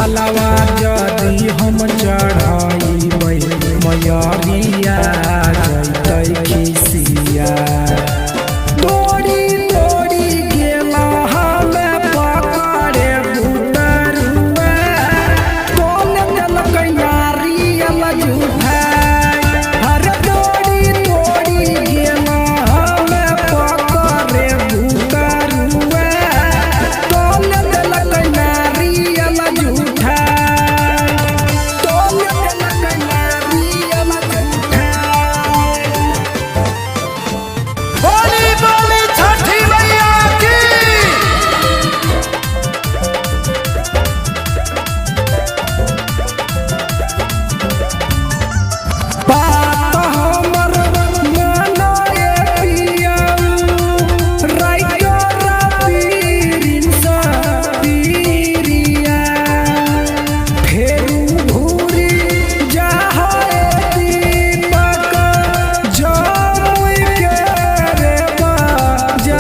जलवा जदि हम चढ़ाई मयरिया जैतै खिसिया तोड़ी तोड़ी गेला हमें पकड़े बुतरुआ तोल देलकै नारियल झूठाई हर तोड़ी तोड़ी गेला हमें पकड़े बुतरुआ तोल देलकै नारियल झूठाई तोल देलकै नारियल झूठाई। बोली बोली छठी मैया की। बात हमर मानए पियऊ राइतो रापीरिन सपीरिया फेरू घूरी जाहए दीपक जमुई के रे बजरिया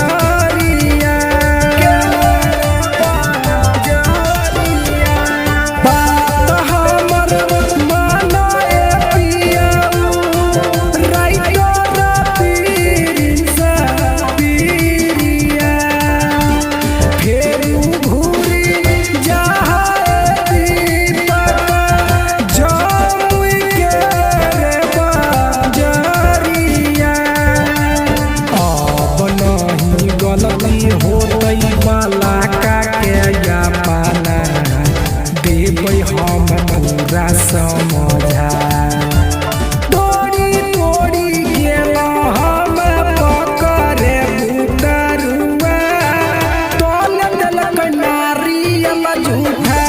बात हमर मानए पियऊ राइतो रापीरिन सपीरिया फेरू घूरी जाहए दीपक जमुई के रे बजरिया अब नहीं गलती होतै बाला का के या पाना देबै हम पूरा समझा तोड़ी तोड़ी गेला हमें पकड़े बुतरुआ तोल देलकै नारियल झूठा